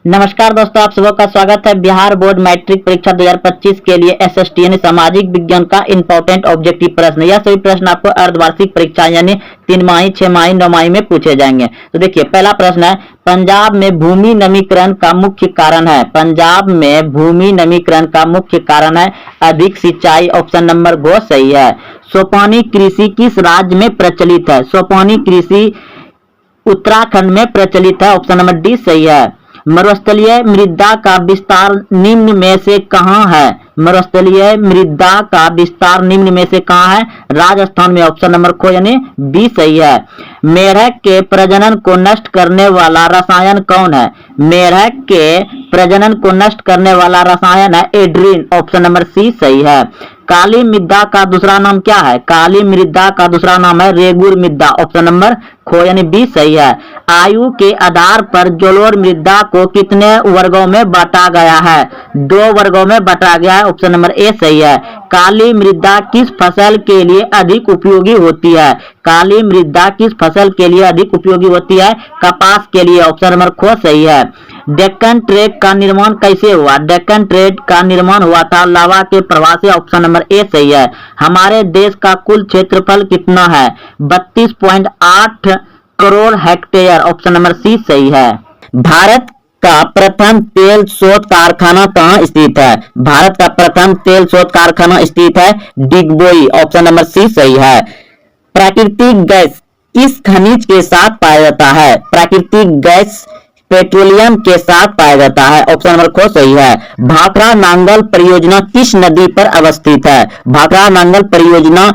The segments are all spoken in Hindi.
नमस्कार दोस्तों, आप सबका स्वागत है। बिहार बोर्ड मैट्रिक परीक्षा 2025 के लिए एसएसटी यानी सामाजिक विज्ञान का इंपॉर्टेंट ऑब्जेक्टिव प्रश्न। यह सभी प्रश्न आपको अर्धवार्षिक परीक्षा यानी 3 माही, 6 माही, 9 माही में पूछे जाएंगे। तो देखिए, पहला प्रश्न है, पंजाब में भूमि नमीकरण का मुख्य कारण है। पंजाब में भूमि नमीकरण का मुख्य कारण है अधिक सिंचाई। ऑप्शन नंबर गो सही है। सोपानी कृषि किस राज्य में प्रचलित है? सोपानी कृषि उत्तराखंड में प्रचलित है। ऑप्शन नंबर डी सही है। मरुस्थलीय मृदा का विस्तार निम्न में से कहाँ है? मरुस्थलीय मृदा का विस्तार निम्न में से कहाँ है? राजस्थान में। ऑप्शन नंबर खो यानी बी सही है। मेढक के प्रजनन को नष्ट करने वाला रसायन कौन है? मेढक के प्रजनन को नष्ट करने वाला रसायन है एड्रीन। ऑप्शन नंबर सी सही है। काली मृदा का दूसरा नाम क्या है? काली मृदा का दूसरा नाम है रेगुर मृदा। ऑप्शन नंबर खो यानी बी सही है। आयु के आधार पर जलोढ़ मृदा को कितने वर्गों में बांटा गया है? 2 वर्गों में बांटा गया है। ऑप्शन नंबर ए सही है। काली मृदा किस फसल के लिए अधिक उपयोगी होती है? काली मृदा किस फसल के लिए अधिक उपयोगी होती है? कपास के लिए। ऑप्शन नंबर खो सही है। डेक्कन ट्रेक का निर्माण कैसे हुआ? डेक्कन ट्रेक का निर्माण हुआ था लावा के प्रवाह से। ऑप्शन नंबर ए सही है। हमारे देश का कुल क्षेत्रफल कितना है? 32.8 crore hectare. Option number C सही है। भारत का प्रथम तेल शोध कारखाना कहाँ स्थित है? भारत का प्रथम तेल शोध कारखाना स्थित है डिगबोई। ऑप्शन नंबर सी सही है। प्राकृतिक गैस किस खनिज के साथ पाया जाता है? प्राकृतिक गैस पेट्रोलियम के साथ पाया जाता है। ऑप्शन नंबर खो सही है। भाखड़ा नांगल परियोजना किस नदी पर अवस्थित है? भाखड़ा नांगल परियोजना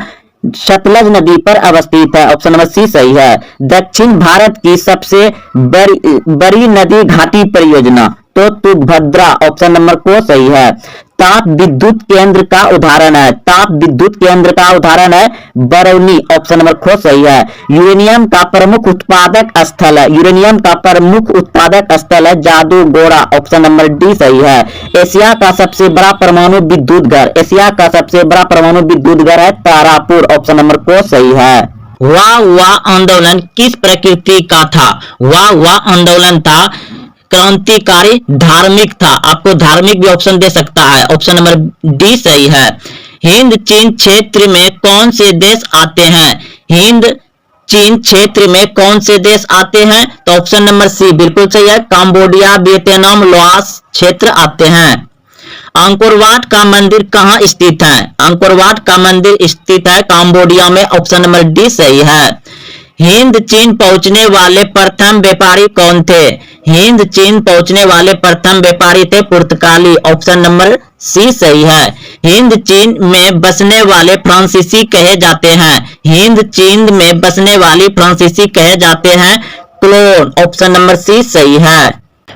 सतलज नदी पर अवस्थित है। ऑप्शन नंबर सी सही है। दक्षिण भारत की सबसे बड़ी नदी घाटी परियोजना तो तुंगभद्रा। ऑप्शन नंबर को सही है। ताप विद्युत केंद्र का उदाहरण है। ताप विद्युत केंद्र का उदाहरण है बरौनी। ऑप्शन नंबर खो सही है। यूरेनियम का प्रमुख उत्पादक स्थल है। यूरेनियम का प्रमुख उत्पादक स्थल है जादूगोड़ा। ऑप्शन नंबर डी सही है। एशिया का सबसे बड़ा परमाणु विद्युत घर। एशिया का सबसे बड़ा परमाणु विद्युत घर है तारापुर। ऑप्शन नंबर को सही है। वाह वाह आंदोलन किस प्रकृति का था? वाह वाह आंदोलन था क्रांतिकारी, धार्मिक था। आपको धार्मिक भी ऑप्शन दे सकता है। ऑप्शन नंबर डी सही है। हिंद चीन क्षेत्र में कौन से देश आते हैं? हिंद चीन क्षेत्र में कौन से देश आते हैं? तो ऑप्शन नंबर सी बिल्कुल सही है। कंबोडिया, वियतनाम, लाओस क्षेत्र आते हैं। अंकोर वाट का मंदिर कहाँ स्थित है? अंकोर वाट का मंदिर स्थित है कंबोडिया में। ऑप्शन नंबर डी सही है। हिंद चीन पहुंचने वाले प्रथम व्यापारी कौन थे? हिंद चीन पहुंचने वाले प्रथम व्यापारी थे पुर्तगाली। ऑप्शन नंबर सी सही है। हिंद चीन में बसने वाले फ्रांसीसी कहे जाते हैं। हिंद चीन में बसने वाली फ्रांसीसी कहे जाते हैं क्लोन। ऑप्शन नंबर सी सही है।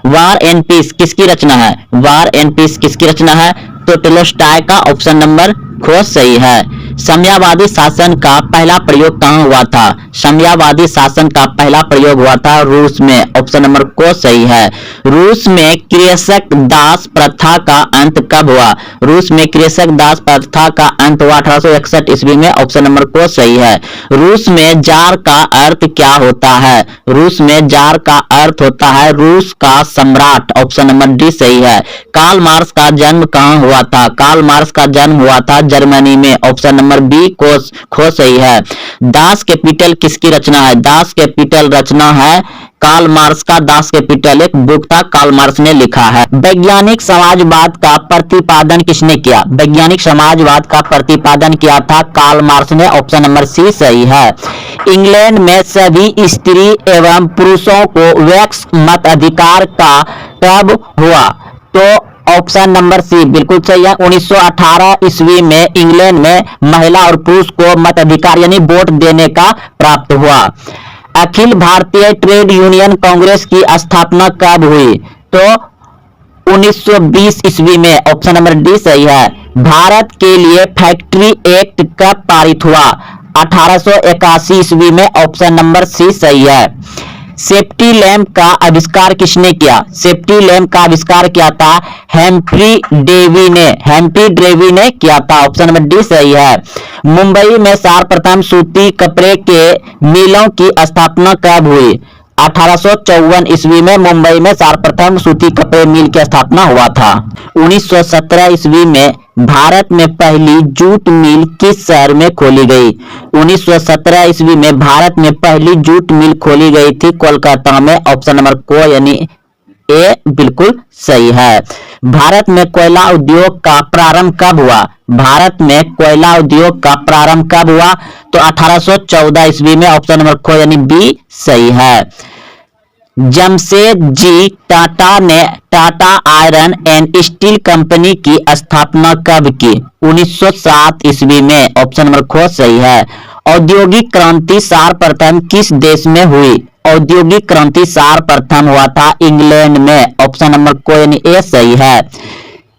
वार एंड पीस किसकी रचना है? वार एंड पीस किसकी रचना है? तो टोल्स्टॉय का। ऑप्शन नंबर खो सही है। साम्यवादी शासन का पहला प्रयोग कहाँ हुआ था? साम्यवादी शासन का पहला प्रयोग हुआ था रूस में। ऑप्शन नंबर को सही है। रूस में कृषक दास प्रथा का अंत कब हुआ? रूस में कृषक दास प्रथा का अंत हुआ 1861 ईस्वी में। ऑप्शन नंबर को सही है। रूस में जार का अर्थ क्या होता है? रूस में जार का अर्थ होता है रूस का सम्राट। ऑप्शन नंबर डी सही है। कार्ल मार्क्स का जन्म कहाँ हुआ था? कार्ल मार्क्स का जन्म हुआ था जर्मनी में। ऑप्शन नंबर बी खो सही है। दास कैपिटल किसकी रचना है? दास कैपिटल रचना है कार्ल मार्क्स का। दास कैपिटल एक बुक था, कार्ल मार्क्स ने लिखा है। वैज्ञानिक समाजवाद का प्रतिपादन किसने किया? वैज्ञानिक समाजवाद का प्रतिपादन किया था कार्ल मार्क्स ने। ऑप्शन नंबर सी सही है। इंग्लैंड में सभी स्त्री एवं पुरुषों को वैक्स मताधिकार का कब हुआ? तो ऑप्शन नंबर सी बिल्कुल सही है। 1918 ईस्वी में इंग्लैंड में महिला और पुरुष को मताधिकार यानी वोट देने का प्राप्त हुआ। अखिल भारतीय ट्रेड यूनियन कांग्रेस की स्थापना कब हुई? तो 1920 ईस्वी में। ऑप्शन नंबर डी सही है। भारत के लिए फैक्ट्री एक्ट कब पारित हुआ? 1881 ईस्वी में। ऑप्शन नंबर सी सही है। सेफ्टी लैंप का आविष्कार किसने किया? सेफ्टी लैंप का आविष्कार किया था हेम्फ्री डेवी ने। हेम्फ्री डेवी ने किया था। ऑप्शन नंबर डी सही है। मुंबई में सर्वप्रथम सूती कपड़े के मिलों की स्थापना कब हुई? 1854 ईस्वी में मुंबई में सर्वप्रथम सूती कपड़े मिल की स्थापना हुआ था। 1917 ईस्वी में भारत में पहली जूट मिल किस शहर में खोली गई? 1917 ईस्वी में भारत में पहली जूट मिल खोली गई थी कोलकाता में। ऑप्शन नंबर को यानी ए बिल्कुल सही है। भारत में कोयला उद्योग का प्रारंभ कब हुआ? भारत में कोयला उद्योग का प्रारंभ कब हुआ? तो 1814 ईस्वी में। ऑप्शन नंबर को यानी बी सही है। जमशेदजी टाटा ने Tata iron and steel company की स्थापना कब की? 1907 ईस्वी में। ऑप्शन नंबर को सही है। औद्योगिक क्रांति सर्वप्रथम किस देश में हुई? औद्योगिक क्रांति सर्वप्रथम हुआ था इंग्लैंड में। ऑप्शन नंबर को यानी ए सही है।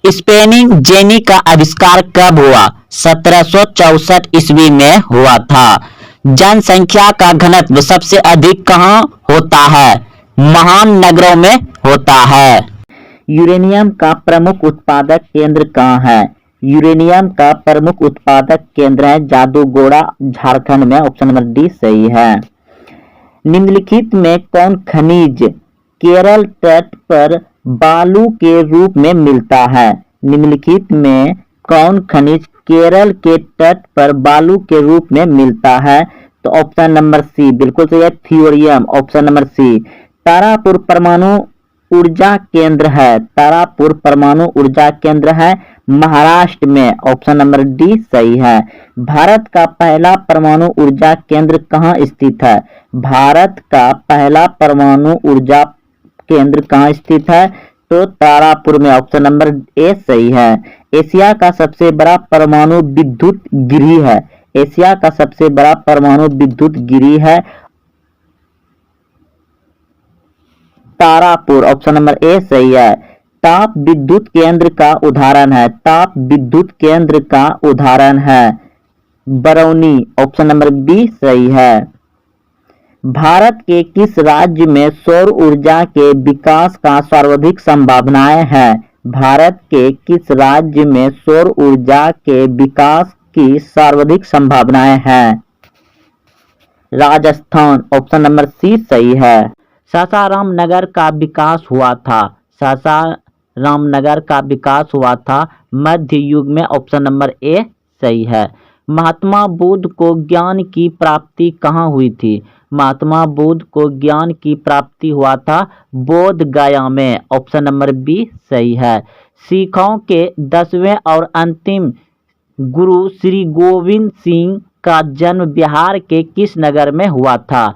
स्पेनिंग जेनी का आविष्कार कब हुआ? 1764 ईस्वी में हुआ था। जनसंख्या का घनत्व सबसे अधिक कहाँ होता है? महान नगरों में होता है। यूरेनियम का प्रमुख उत्पादक केंद्र कहाँ है? यूरेनियम का प्रमुख उत्पादक केंद्र है जादूगोड़ा, झारखंड में। ऑप्शन नंबर डी सही है। निम्नलिखित में कौन खनिज केरल तट पर बालू के रूप में मिलता है? निम्नलिखित में कौन खनिज केरल के तट पर बालू के रूप में मिलता है? तो ऑप्शन नंबर सी बिल्कुल सही है, thorium. Option number C. Tarapur परमाणु ऊर्जा केंद्र है, तारापुर परमाणु ऊर्जा केंद्र है महाराष्ट्र में। ऑप्शन नंबर डी सही है। भारत का पहला परमाणु ऊर्जा केंद्र कहाँ स्थित है? भारत का पहला परमाणु ऊर्जा केंद्र कहाँ स्थित है? तो तारापुर में। ऑप्शन नंबर ए सही है। एशिया का सबसे बड़ा परमाणु विद्युत गृह है, एशिया का सबसे बड़ा परमाणु विद्युत गृह है तारापुर। ऑप्शन नंबर ए सही है। ताप विद्युत केंद्र का उदाहरण है, ताप विद्युत केंद्र का उदाहरण है बरौनी। ऑप्शन नंबर बी सही है। भारत के किस राज्य में सौर ऊर्जा के विकास का सर्वाधिक संभावनाएं हैं? भारत के किस राज्य में सौर ऊर्जा के विकास की सर्वाधिक संभावनाएं हैं? राजस्थान। ऑप्शन नंबर सी सही है। सासाराम नगर का विकास हुआ था, सासाराम नगर का विकास हुआ था मध्य युग में। ऑप्शन नंबर ए सही है। महात्मा बुद्ध को ज्ञान की प्राप्ति कहाँ हुई थी? महात्मा बुद्ध को ज्ञान की प्राप्ति हुआ था बोध गया में। ऑप्शन नंबर बी सही है। सिखों के 10वें और अंतिम गुरु श्री गोविंद सिंह का जन्म बिहार के किस नगर में हुआ था?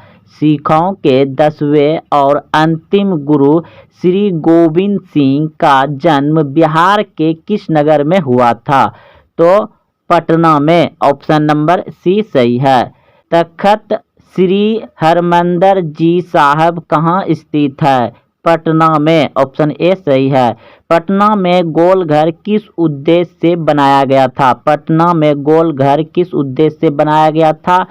सिखों के 10वें और अंतिम गुरु श्री गोविंद सिंह का जन्म बिहार के किस नगर में हुआ था? तो पटना में। ऑप्शन नंबर सी सही है। तख्त श्री हरमंदिर जी साहब कहाँ स्थित है? पटना में। ऑप्शन ए सही है। पटना में गोल घर किस उद्देश्य से बनाया गया था? पटना में गोल घर किस उद्देश्य से बनाया गया था?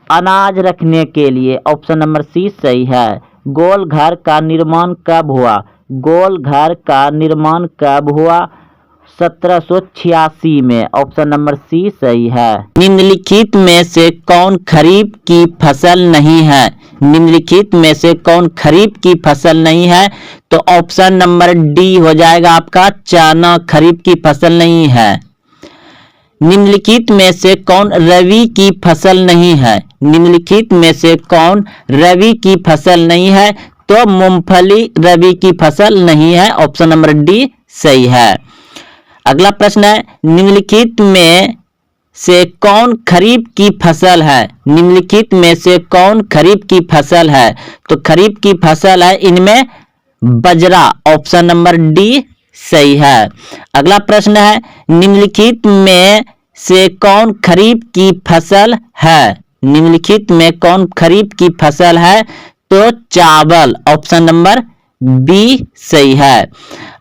अनाज रखने के लिए। ऑप्शन नंबर सी सही है। गोल घर का निर्माण कब हुआ? गोल घर का निर्माण कब हुआ? 1786 में। ऑप्शन नंबर सी सही है। निम्नलिखित में से कौन खरीफ की फसल नहीं है? निम्नलिखित में से कौन खरीफ की फसल नहीं है? तो ऑप्शन नंबर डी हो जाएगा आपका, चना खरीफ की फसल नहीं है। निम्नलिखित में से कौन रबी की फसल नहीं है? निम्नलिखित में से कौन रबी की फसल नहीं है? तो मूंगफली रबी की फसल नहीं है। ऑप्शन नंबर डी सही है। अगला प्रश्न है, निम्नलिखित में से कौन खरीफ की फसल है? निम्नलिखित में से कौन खरीफ की फसल है? तो खरीफ की फसल है इनमें बजरा। ऑप्शन नंबर डी सही है। अगला प्रश्न है, निम्नलिखित में से कौन खरीफ की फसल है? निम्नलिखित में कौन खरीफ की फसल है? तो चावल। ऑप्शन नंबर बी सही है।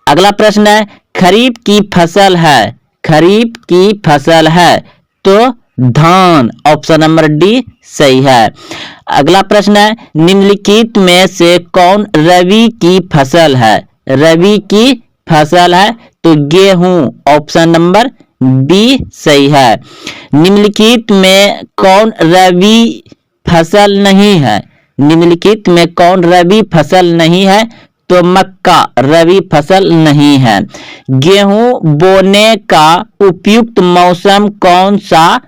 अगला प्रश्न है, खरीफ की फसल है, खरीफ की फसल है तो धान। ऑप्शन नंबर डी सही है। अगला प्रश्न है, निम्नलिखित में से कौन रबी की फसल है? रबी की फसल है तो गेहूं। ऑप्शन नंबर बी सही है। निम्नलिखित में कौन रबी फसल नहीं है? निम्नलिखित में कौन रबी फसल नहीं है? तो मक्का रबी फसल नहीं है। गेहूं बोने का उपयुक्त मौसम कौन सा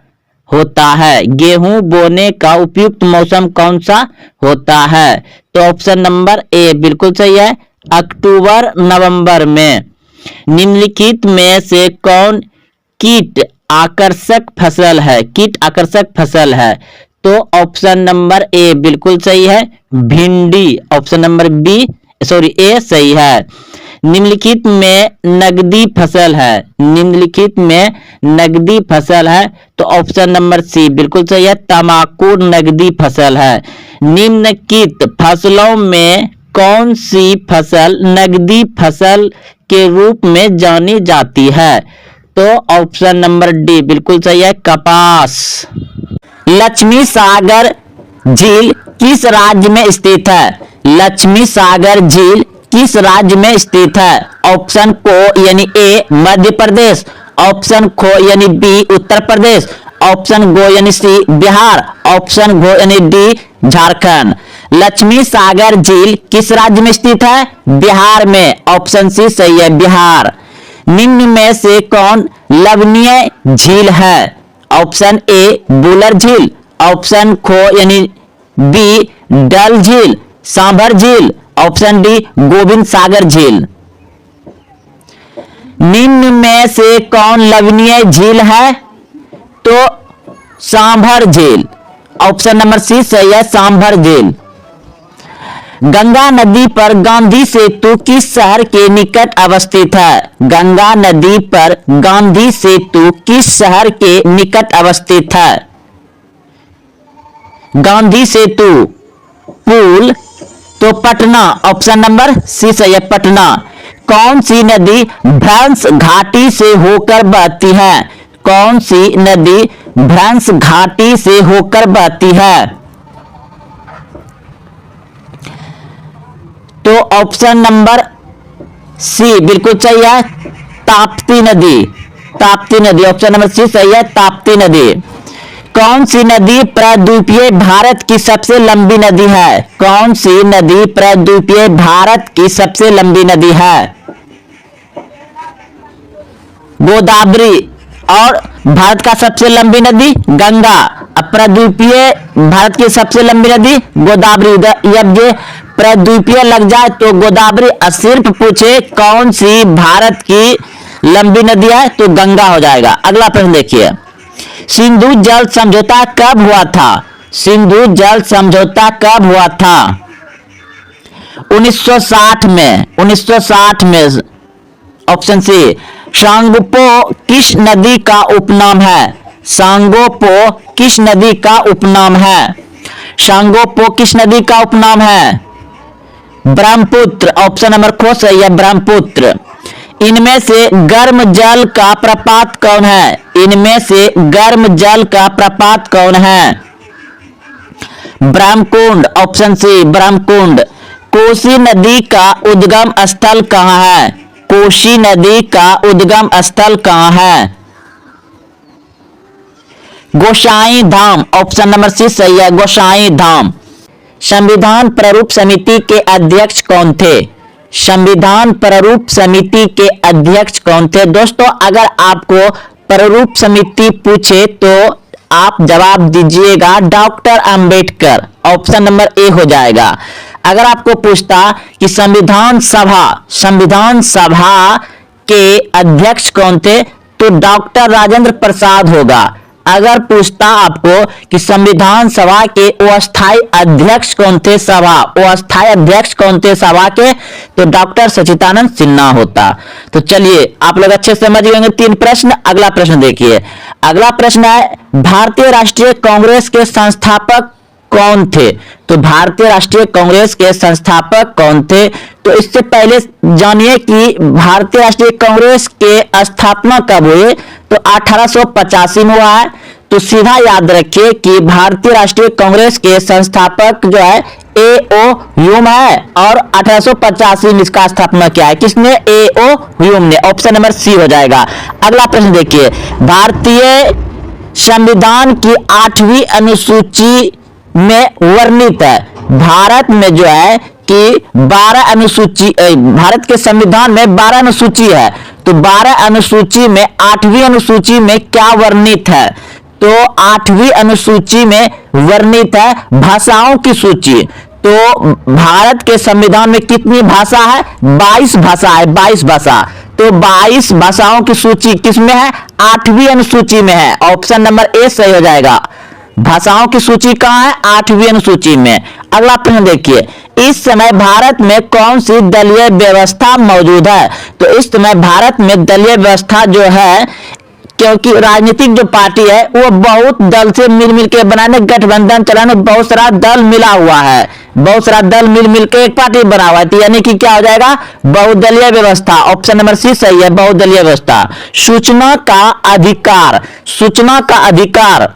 होता है? गेहूं बोने का उपयुक्त मौसम कौन सा होता है? तो ऑप्शन नंबर ए बिल्कुल सही है, अक्टूबर नवंबर में। निम्नलिखित में से कौन कीट आकर्षक फसल है? कीट आकर्षक फसल है। तो ऑप्शन नंबर ए बिल्कुल सही है, भिंडी। ऑप्शन नंबर ए सही है। निम्नलिखित में नगदी फसल है। निम्नलिखित में नगदी फसल है। तो ऑप्शन नंबर सी बिल्कुल सही है, तंबाकू नगदी फसल है। निम्नलिखित फसलों में कौन सी फसल नगदी फसल के रूप में जानी जाती है? तो ऑप्शन नंबर डी बिल्कुल सही है, कपास। लक्ष्मी सागर झील किस राज्य में स्थित है? लक्ष्मी सागर झील किस राज्य में स्थित है? ऑप्शन को यानी ए मध्य प्रदेश, ऑप्शन खो यानी B Uttar Pradesh, option go यानी सी बिहार, ऑप्शन गो यानी डी झारखंड। लक्ष्मी सागर झील किस राज्य में स्थित है? बिहार में। ऑप्शन सी सही है, बिहार। निम्न में से कौन लवणीय झील है? ऑप्शन ए बुलर झील, ऑप्शन खो यानी बी डल झील, सांभर झील, ऑप्शन डी गोविंद सागर झील। निम्न में से कौन लवणीय झील है? तो सांभर झील। ऑप्शन नंबर सी सही है, सांभर झील। गंगा नदी पर गांधी सेतु किस शहर के निकट अवस्थित है? गंगा नदी पर गांधी सेतु किस शहर के निकट अवस्थित है? गांधी सेतु पुल तो पटना। ऑप्शन नंबर सी सही है, पटना। कौन सी नदी भ्रंश घाटी से होकर बहती है? कौन सी नदी भ्रंश घाटी से होकर बहती है? तो ऑप्शन नंबर सी बिल्कुल सही है, ताप्ती नदी। ताप्ती नदी। ऑप्शन नंबर सी सही है, ताप्ती नदी। कौन सी नदी प्रायद्वीपीय भारत की सबसे लंबी नदी है? कौन सी नदी प्रायद्वीपीय भारत की सबसे लंबी नदी है? गोदावरी। और भारत का सबसे लंबी नदी गंगा। प्रायद्वीपीय भारत की सबसे लंबी नदी गोदावरी। जब ये प्रायद्वीपीय लग जाए तो गोदावरी। सिर्फ पूछे कौन सी भारत की लंबी नदी है तो गंगा हो जाएगा। अगला प्रश्न देखिए, सिंधु जल समझौता कब हुआ था? सिंधु जल समझौता कब हुआ था? 1960 में। 1960 में। Option C. सांगोपो किस नदी का उपनाम है? सांगोपो किस नदी का उपनाम है? सांगोपो किस नदी का उपनाम है? ब्रह्मपुत्र। ऑप्शन नंबर खो सही है, ब्रह्मपुत्र। इनमें से गर्म जल का प्रपात कौन है? इनमें से गर्म जल का प्रपात कौन है? ब्रह्मकुंड। Option C Brahmakund. कोसी नदी का उद्गम स्थल कहां है? कोसी नदी का उद्गम स्थल कहां है? गोसाई धाम। ऑप्शन नंबर सी सही है, गोसाई धाम। संविधान प्रारूप समिति के अध्यक्ष कौन थे? संविधान प्रारूप समिति के अध्यक्ष कौन थे? दोस्तों अगर आपको प्रारूप समिति पूछे तो आप जवाब दीजिएगा doctor Ambedkar. Option number A हो जाएगा। अगर आपको पूछता कि संविधान सभा के अध्यक्ष कौन थे तो डॉक्टर राजेंद्र प्रसाद होगा। अगर पूछता आपको कि संविधान सभा के अस्थायी अध्यक्ष कौन थे सभा के तो डॉक्टर सच्चिदानंद सिन्हा होता। तो चलिए आप लोग अच्छे से समझ गए 3 प्रश्न। अगला प्रश्न देखिए। अगला प्रश्न है, भारतीय राष्ट्रीय कांग्रेस के संस्थापक कौन थे? तो भारतीय राष्ट्रीय कांग्रेस के संस्थापक कौन थे? तो इससे पहले जानिए कि भारतीय राष्ट्रीय कांग्रेस के स्थापना कब हुई? तो 1885 में हुआ है। तो सीधा याद रखिए कि भारतीय राष्ट्रीय कांग्रेस के संस्थापक जो है A.O. ह्यूम है और 1885 में इसका स्थापना किया है। किसने? A.O. ह्यूम ने। ऑप्शन नंबर सी हो जाएगा। अगला प्रश्न देखिए, भारतीय संविधान की 8वीं अनुसूची में वर्णित है। भारत में जो है कि 12 अनुसूची, भारत के संविधान में 12 अनुसूची है, तो 12 अनुसूची में 8वीं अनुसूची में क्या वर्णित है? तो 8वीं अनुसूची में वर्णित है भाषाओं की सूची। तो भारत के संविधान में कितनी भाषा है? 22 भाषा है, 22 भाषा। तो 22 भाषाओं की सूची किसमें है? 8वीं अनुसूची में है। ऑप्शन नंबर ए सही हो जाएगा। भाषाओं की सूची कहां है? 8वीं अनुसूची में। अगला प्रश्न देखिए, इस समय भारत में कौन सी दलीय व्यवस्था मौजूद है? तो इस समय भारत में दलीय व्यवस्था जो है, क्योंकि राजनीतिक जो पार्टी है वो बहुत दल से मिल के बनाने, गठबंधन चलाने, बहुत सारा दल मिला हुआ है, बहुत सारा दल मिल के एक पार्टी बना हुआ है, तो यानी कि क्या हो जाएगा? बहुदलीय व्यवस्था। ऑप्शन नंबर सी सही है, बहुदलीय व्यवस्था। सूचना का अधिकार, सूचना का अधिकार,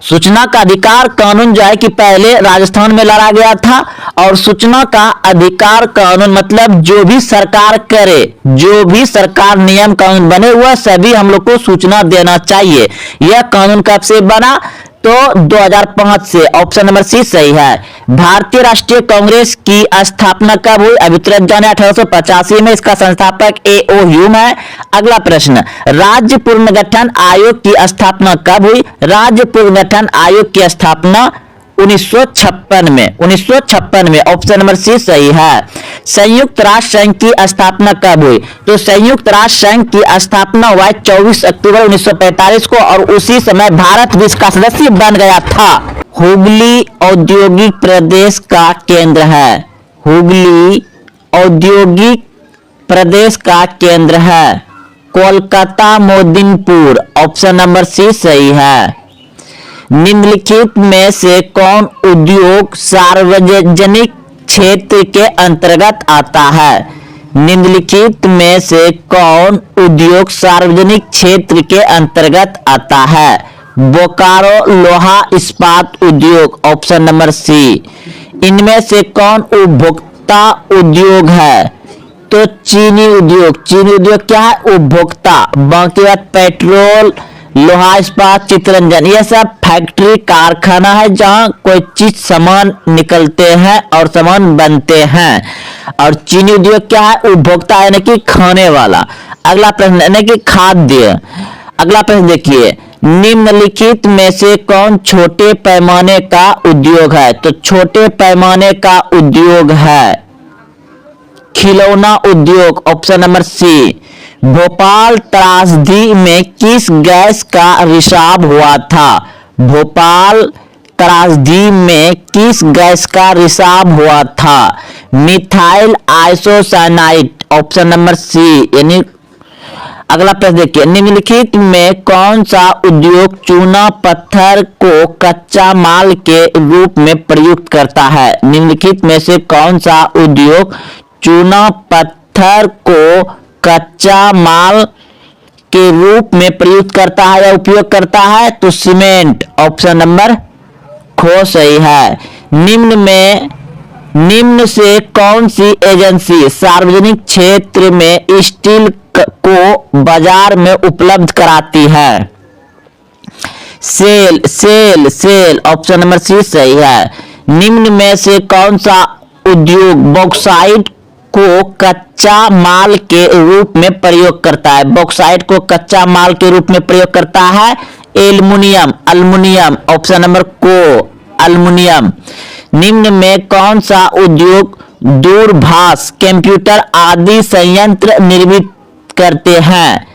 सूचना का अधिकार कानून जो है कि पहले राजस्थान में लड़ा गया था, और सूचना का अधिकार कानून मतलब जो भी सरकार करे, जो भी सरकार नियम कानून बने हुए सभी हम लोग को सूचना देना चाहिए। यह कानून कब से बना? तो 2005 से। ऑप्शन नंबर सी सही है। भारतीय राष्ट्रीय कांग्रेस की स्थापना कब हुई? अभी तुरंत जाने 1885 में। इसका संस्थापक A.O. ह्यूम है। अगला प्रश्न, राज्य पुनर्गठन आयोग की स्थापना कब हुई? राज्य पुनर्गठन आयोग की स्थापना 1956 में, 1956 में। ऑप्शन नंबर सी सही है। संयुक्त राष्ट्र संघ की स्थापना कब हुई? तो संयुक्त राष्ट्र संघ की स्थापना हुआ 24 अक्टूबर 1945 को, और उसी समय भारत विश्व का सदस्य बन गया था। हुगली औद्योगिक प्रदेश का केंद्र है। हुगली औद्योगिक प्रदेश का केंद्र है कोलकाता मोदिनपुर। ऑप्शन नंबर सी सही है। निम्नलिखित में से कौन उद्योग सार्वजनिक क्षेत्र के अंतर्गत आता है? निम्नलिखित में से कौन उद्योग सार्वजनिक क्षेत्र के अंतर्गत आता है? बोकारो लोहा इस्पात उद्योग। Option number C. इनमें से कौन उपभोक्ता उद्योग है? तो चीनी उद्योग। चीनी उद्योग क्या है? उपभोक्ता। बाकी बात पेट्रोल, लोहा इस्पात, चितरंजन, ये सब फैक्ट्री कारखाना है जहां कोई चीज सामान निकलते हैं और सामान बनते हैं। और चीनी उद्योग क्या है? उपभोक्ता यानी कि खाने वाला। अगला प्रश्न यानी कि खाद्य। अगला प्रश्न देखिए, निम्नलिखित में से कौन छोटे पैमाने का उद्योग है? तो छोटे पैमाने का उद्योग है खिलौना उद्योग। ऑप्शन नंबर सी। भोपाल त्रासदी में किस गैस का रिसाव हुआ था? भोपाल त्रासदी में किस गैस का रिसाव हुआ था? Methyl isocyanide. Option number C. यानी अगला प्रश्न देखिए, निम्नलिखित में कौन सा उद्योग चूना पत्थर को कच्चा माल के रूप में प्रयुक्त करता है? निम्नलिखित में से कौन सा उद्योग चूना पत्थर को कच्चा माल के रूप में प्रयुक्त करता है या उपयोग करता है? तो सीमेंट। ऑप्शन नंबर ख सही है। निम्न से कौन सी एजेंसी सार्वजनिक क्षेत्र में स्टील को बाजार में उपलब्ध कराती है? सेल। ऑप्शन नंबर सी सही है। निम्न में से कौन सा उद्योग बॉक्साइट को कच्चा माल के रूप में प्रयोग करता है? बॉक्साइट को कच्चा माल के रूप में प्रयोग करता है एल्युमिनियम। ऑप्शन नंबर को एल्युमिनियम। निम्न में कौन सा उद्योग दूरभाष, कंप्यूटर आदि संयंत्र निर्मित करते हैं?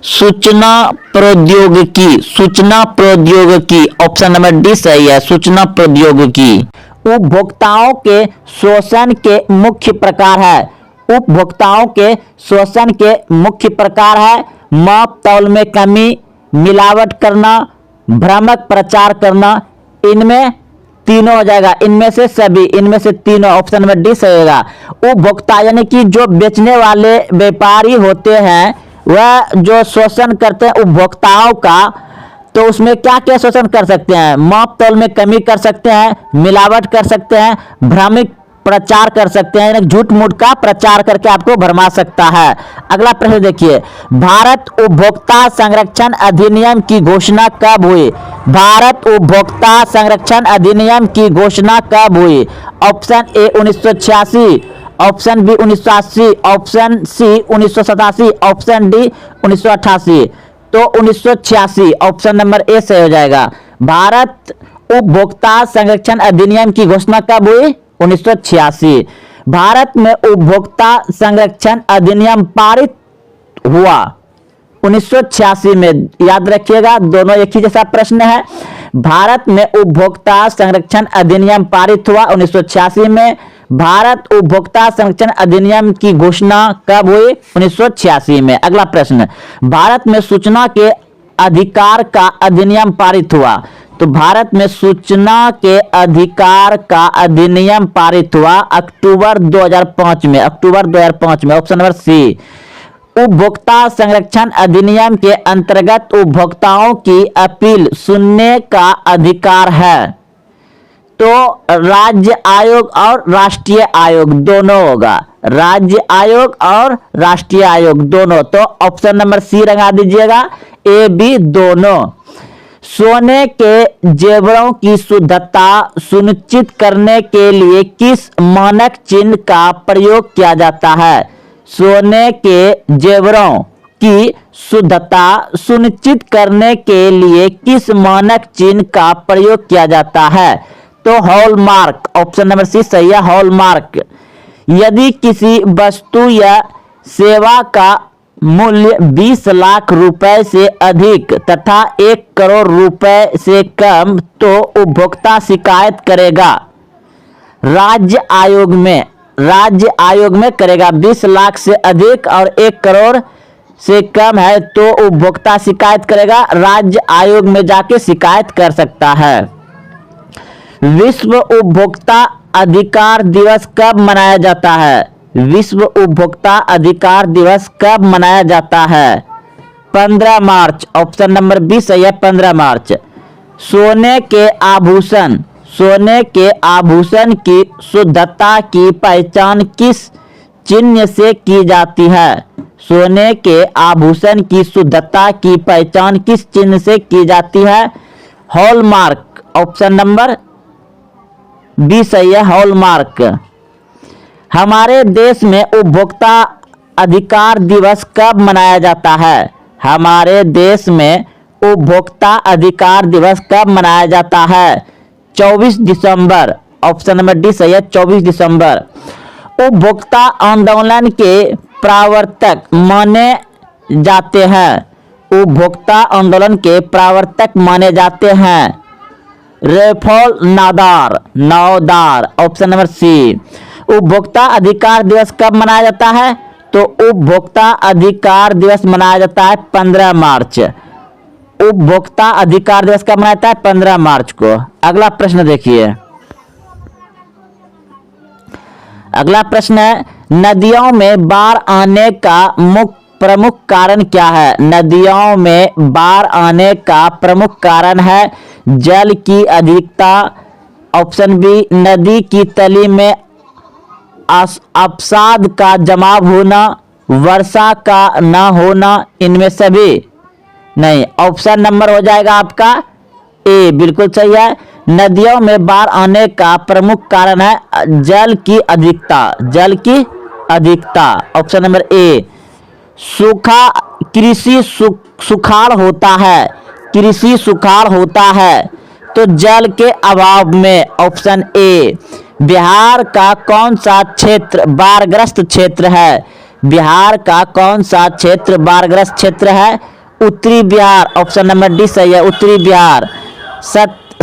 सूचना प्रौद्योगिकी। सूचना प्रौद्योगिकी। ऑप्शन नंबर डी सही है, सूचना प्रौद्योगिकी। उपभोक्ताओं के शोषण के मुख्य प्रकार है। उपभोक्ताओं के शोषण के मुख्य प्रकार है माप तौल में कमी, मिलावट करना, भ्रामक प्रचार करना। इनमें तीनों हो जाएगा, इनमें से सभी, इनमें से तीनों। ऑप्शन नंबर डी सही होगा। उपभोक्ता यानी कि जो बेचने वाले व्यापारी होते हैं वह जो शोषण करते हैं उपभोक्ताओं का, तो उसमें क्या क्या शोषण कर सकते हैं? माप तौल में कमी कर सकते हैं, मिलावट कर सकते हैं, भ्रामक प्रचार कर सकते हैं, यानी झूठ मूठ का प्रचार करके आपको भरमा सकता है। अगला प्रश्न देखिए, भारत उपभोक्ता संरक्षण अधिनियम की घोषणा कब हुई? भारत उपभोक्ता संरक्षण अधिनियम की घोषणा कब हुई? Option A 1986, option B 1980, option C 1987, option D 1988। तो 1986 ऑप्शन नंबर ए सही हो जाएगा। भारत उपभोक्ता संरक्षण अधिनियम की घोषणा कब हुई? 1986। भारत में उपभोक्ता संरक्षण अधिनियम पारित हुआ 1986 में। याद रखिएगा, दोनों एक ही जैसा प्रश्न है। भारत में उपभोक्ता संरक्षण अधिनियम पारित हुआ 1986 में। भारत उपभोक्ता संरक्षण अधिनियम की घोषणा कब हुई? 1986 में। अगला प्रश्न, भारत में सूचना के अधिकार का अधिनियम पारित हुआ। तो भारत में सूचना के अधिकार का अधिनियम पारित हुआ अक्टूबर 2005 में। अक्टूबर 2005 में, ऑप्शन नंबर सी। उपभोक्ता संरक्षण अधिनियम के अंतर्गत उपभोक्ताओं की अपील सुनने का अधिकार है। तो राज्य आयोग और राष्ट्रीय आयोग दोनों होगा, राज्य आयोग और राष्ट्रीय आयोग दोनों। तो ऑप्शन नंबर सी लगा दीजिएगा, ए बी दोनों। सोने के जेवरों की शुद्धता सुनिश्चित करने के लिए किस मानक चिन्ह का प्रयोग किया जाता है? सोने के जेवरों की शुद्धता सुनिश्चित करने के लिए किस मानक चिन्ह का प्रयोग किया जाता है? तो हॉलमार्क, ऑप्शन नंबर सी सही है, हॉलमार्क। यदि किसी वस्तु या सेवा का मूल्य 20 लाख रुपए से अधिक तथा 1 करोड़ रुपए से कम तो उपभोक्ता शिकायत करेगा। राज्य आयोग में करेगा। 20 लाख से अधिक और 1 करोड़ से कम है तो उपभोक्ता शिकायत करेगा। राज्य आयोग में जाके शिकायत कर सकता है। विश्व उपभोक्ता अधिकार दिवस कब मनाया जाता है? विश्व उपभोक्ता अधिकार दिवस कब मनाया जाता है? 15 मार्च, ऑप्शन नंबर बी सही है, 15 मार्च। सोने के आभूषण की शुद्धता की पहचान किस चिन्ह से की जाती है? सोने के आभूषण की शुद्धता की पहचान किस चिन्ह से की जाती है? हॉलमार्क, ऑप्शन नंबर बी सही है, हॉलमार्क। हमारे देश में उपभोक्ता अधिकार दिवस कब मनाया जाता है? हमारे देश में उपभोक्ता अधिकार दिवस कब मनाया जाता है? 24 दिसंबर, ऑप्शन नंबर डी सही है, 24 दिसंबर। उपभोक्ता आंदोलन के प्रवर्तक माने जाते हैं। उपभोक्ता आंदोलन के प्रवर्तक माने जाते हैं रेफॉल नादार, ऑप्शन नंबर सी। उपभोक्ता अधिकार दिवस कब मनाया जाता है? तो उपभोक्ता अधिकार दिवस मनाया जाता है 15 मार्च। उपभोक्ता अधिकार दिवस कब मनाया जाता है? 15 मार्च को। अगला प्रश्न देखिए, अगला प्रश्न है, नदियों में बाढ़ आने का प्रमुख कारण क्या है? नदियों में बाढ़ आने का प्रमुख कारण है जल की अधिकता, ऑप्शन बी नदी की तली में अवसाद का जमाव होना, वर्षा का न होना, इनमें सभी नहीं। ऑप्शन नंबर हो जाएगा आपका ए, बिल्कुल सही है। नदियों में बाढ़ आने का प्रमुख कारण है जल की अधिकता, जल की अधिकता, ऑप्शन नंबर ए। कृषि सुखाड़ होता है, कृषि सुखाड़ होता है तो जल के अभाव में, ऑप्शन ए। बिहार का कौन सा क्षेत्र बाढ़ग्रस्त क्षेत्र है? बिहार का कौन सा क्षेत्र बाढ़ग्रस्त क्षेत्र है? उत्तरी बिहार, ऑप्शन नंबर डी सही है, उत्तरी बिहार।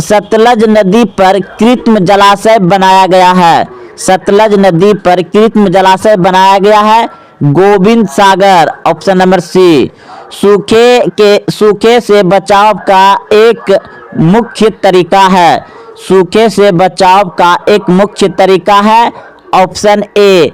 सतलज नदी पर कृत्रिम जलाशय बनाया गया है। सतलज नदी पर कृत्रिम जलाशय बनाया गया है गोविंद सागर, ऑप्शन नंबर सी। सूखे से बचाव का एक मुख्य तरीका है। सूखे से बचाव का एक मुख्य तरीका है, ऑप्शन ए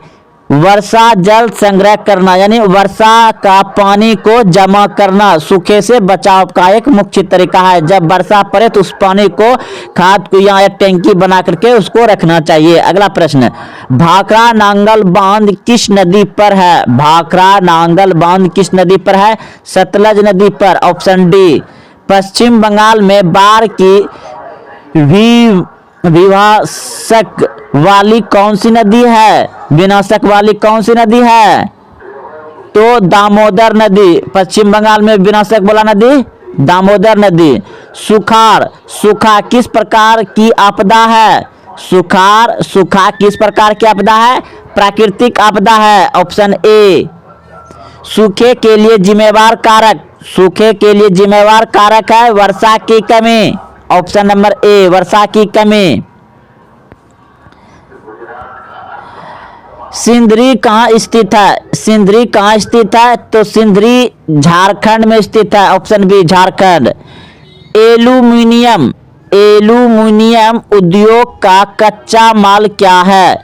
वर्षा जल संग्रह करना, यानी वर्षा का पानी को जमा करना सूखे से बचाव का एक मुख्य तरीका है। जब वर्षा पड़े तो उस पानी को खाद को या एक टैंकी बना करके उसको रखना चाहिए। अगला प्रश्न, भाखड़ा नांगल बांध किस नदी पर है? भाखड़ा नांगल बांध किस नदी पर है? सतलज नदी पर, ऑप्शन डी। पश्चिम बंगाल में बाढ़ की विनाशक वाली कौन सी नदी है? विनाशक वाली कौन सी नदी है? तो दामोदर नदी। पश्चिम बंगाल में विनाशक वाला नदी दामोदर नदी। सुखाड़, सूखा किस प्रकार की आपदा है? सूखा किस प्रकार की आपदा है? प्राकृतिक आपदा है, ऑप्शन ए। सूखे के लिए जिम्मेवार कारक, सूखे के लिए जिम्मेवार कारक है वर्षा की कमी, ऑप्शन नंबर ए, वर्षा की कमी। सिंदरी कहाँ स्थित है? सिंदरी कहाँ स्थित है? तो सिंदरी झारखंड में स्थित है, ऑप्शन बी, झारखंड। एल्यूमिनियम उद्योग का कच्चा माल क्या है?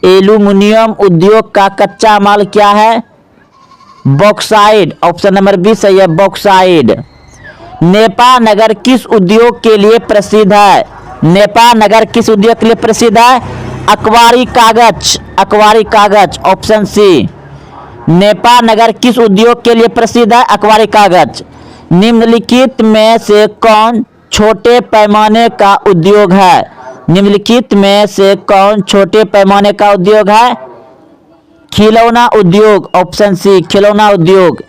एल्यूमिनियम उद्योग का कच्चा माल क्या है? बॉक्साइट, ऑप्शन नंबर बी सही है, बॉक्साइट। नेपा नगर किस उद्योग के लिए प्रसिद्ध है? नेपा नगर किस उद्योग के लिए प्रसिद्ध है? अकबारी कागज, ऑप्शन सी। नेपा नगर किस उद्योग के लिए प्रसिद्ध है? अकबारी कागज। निम्नलिखित में से कौन छोटे पैमाने का उद्योग है? निम्नलिखित में से कौन छोटे पैमाने का उद्योग है? खिलौना उद्योग, ऑप्शन सी, खिलौना उद्योग।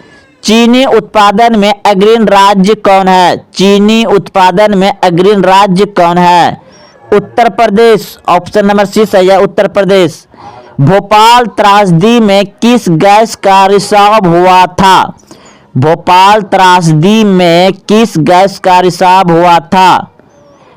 चीनी उत्पादन में अग्रणी राज्य कौन है? चीनी उत्पादन में अग्रणी राज्य कौन है? Uttar Pradesh, option number C सही है, उत्तर प्रदेश। भोपाल त्रासदी में किस गैस का रिसाव हुआ था? भोपाल त्रासदी में किस गैस का रिसाव हुआ था?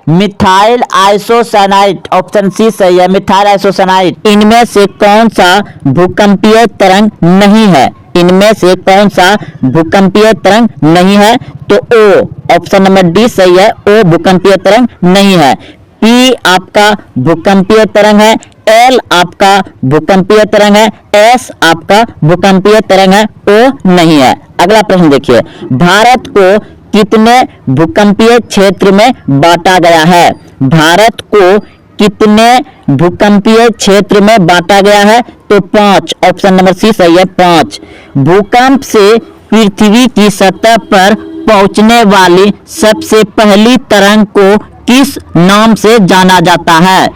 मिथाइल आइसोसाइनाइड, ऑप्शन सी सही है, मिथाइल आइसोसाइनाइड। इनमें से कौन सा भूकंपीय तरंग नहीं है? इनमें से कौन सा भूकंपीय तरंग नहीं है? तो ओ, ऑप्शन नंबर डी सही है, ओ भूकंपीय तरंग नहीं है। पी आपका भूकंपीय तरंग है, एल आपका भूकंपीय तरंग है, एस आपका भूकंपीय तरंग है, ओ नहीं है। अगला प्रश्न देखिए, भारत को कितने भूकंपीय क्षेत्र में बांटा गया है? भारत को कितने भूकंपीय क्षेत्र में बांटा गया है? तो 5, ऑप्शन नंबर सी सही है, 5। भूकंप से पृथ्वी की सतह पर पहुंचने वाली सबसे पहली तरंग को किस नाम से जाना जाता है?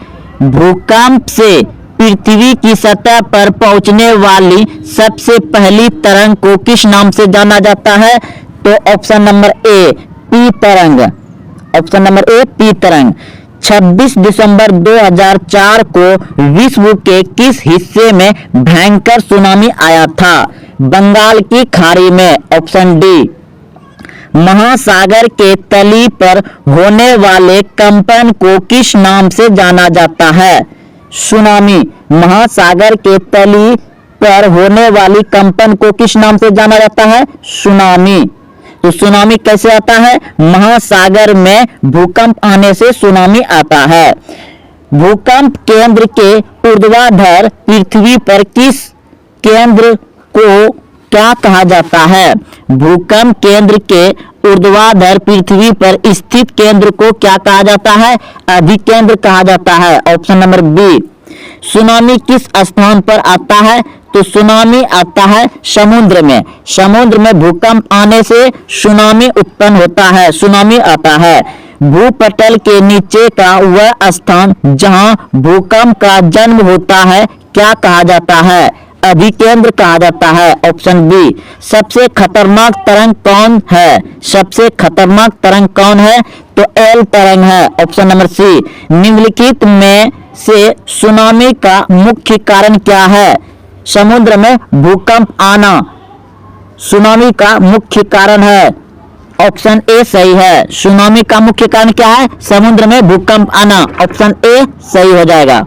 भूकंप से पृथ्वी की सतह पर पहुंचने वाली सबसे पहली तरंग को किस नाम से जाना जाता है? तो ऑप्शन नंबर ए, पी तरंग, ऑप्शन नंबर ए, पी तरंग। 26 दिसंबर 2004 को विश्व के किस हिस्से में भयंकर सुनामी आया था? बंगाल की खाड़ी में, ऑप्शन डी। महासागर के तली पर होने वाले कंपन को किस नाम से जाना जाता है? सुनामी। महासागर के तली पर होने वाली कंपन को किस नाम से जाना जाता है? सुनामी। तो सुनामी कैसे आता है? महासागर में भूकंप आने से सुनामी आता है। भूकंप केंद्र के ऊर्ध्वाधर पृथ्वी पर किस केंद्र को क्या कहा जाता है? भूकंप केंद्र के ऊर्ध्वाधर पृथ्वी पर स्थित केंद्र को क्या कहा जाता है? अधिकेंद्र कहा जाता है, ऑप्शन नंबर बी। सुनामी किस स्थान पर आता है? तो सुनामी आता है समुद्र में। समुद्र में भूकंप आने से सुनामी उत्पन्न होता है, सुनामी आता है। भूपटल के नीचे का वह स्थान जहां भूकंप का जन्म होता है क्या कहा जाता है? अधिकेंद्र कहा जाता है, ऑप्शन बी। सबसे खतरनाक तरंग कौन है? सबसे खतरनाक तरंग कौन है? तो एल तरंग है, ऑप्शन नंबर सी। निम्नलिखित में से सुनामी का मुख्य कारण क्या है? समुद्र में भूकंप आना सुनामी का मुख्य कारण है, ऑप्शन ए सही है। सुनामी का मुख्य कारण क्या है? समुद्र में भूकंप आना, ऑप्शन ए सही हो जाएगा।